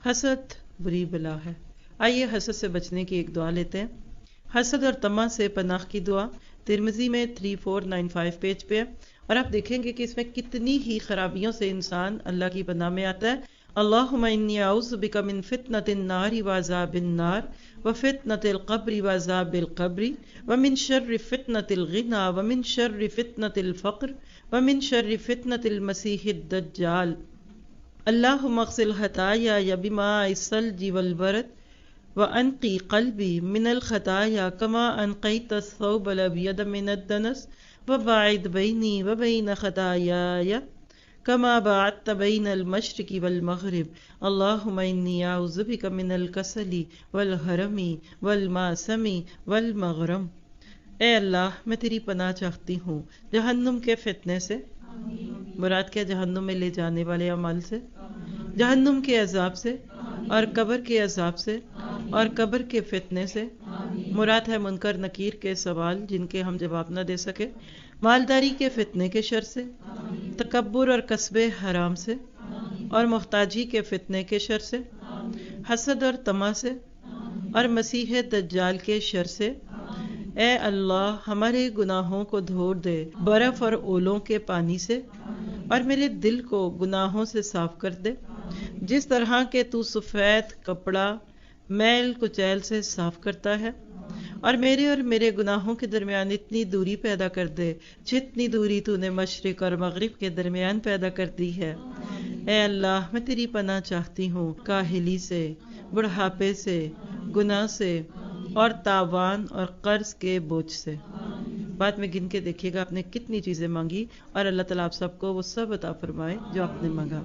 حسد بری بلا ہے۔ آئیے حسد سے بچنے کی ایک دعا لیتے ہیں۔ حسد اور طمع سے پناہ کی دعا ترمذی میں 3495 پیج پہ ہے، اور آپ دیکھیں گے کہ اس میں کتنی ہی خرابیوں سے انسان اللہ کی پناہ میں آتا ہے۔ اللہم انی اعوذ بک من فتنۃ النار وعذاب النار وفتنۃ القبر وعذاب القبر ومن شر فتنۃ الغنى ومن شر فتنۃ الفقر ومن شر فتنۃ المسیح الدجال۔ اللہم اغسل خطایا بماء الثلج والبرد وانقی قلبی من الخطایا کما انقیت الثوب الابیض من الدنس وباعد بینی وبین خطایایا کما باعدت بین المشرق والمغرب۔ اللہم انی اعوذ بک من الکسل والحرم والماسم والمغرم۔ اے اللہ، میں تیری پناہ چاہتی ہوں جہنم کے فتنے سے، مراد کیا؟ جہنم میں لے جانے والے اعمال سے، جہنم کے عذاب سے، اور قبر کے عذاب سے، اور قبر کے فتنے سے، مراد ہے منکر نکیر کے سوال جن کے ہم جواب نہ دے سکے، مالداری کے فتنے کے شر سے، تکبر اور کسب حرام سے، اور محتاجی کے فتنے کے شر سے، حسد اور طمع سے، اور مسیح دجال کے شر سے۔ اے اللہ، ہمارے گناہوں کو دھو دے برف اور اولوں کے پانی سے، اور میرے دل کو گناہوں سے صاف کر دے جس طرح کہ تو سفید کپڑا میل کچیل سے صاف کرتا ہے، اور میرے گناہوں کے درمیان اتنی دوری پیدا کر دے جتنی دوری تو نے مشرق اور مغرب کے درمیان پیدا کر دی ہے۔ اے اللہ، میں تیری پناہ چاہتی ہوں کاہلی سے، بڑھاپے سے، گناہ سے، اور تاوان اور قرض کے بوجھ سے۔ بعد میں گن کے دیکھیے گا آپ نے کتنی چیزیں مانگی، اور اللہ تعالیٰ آپ سب کو وہ سب عطا فرمائے جو آپ نے مانگا۔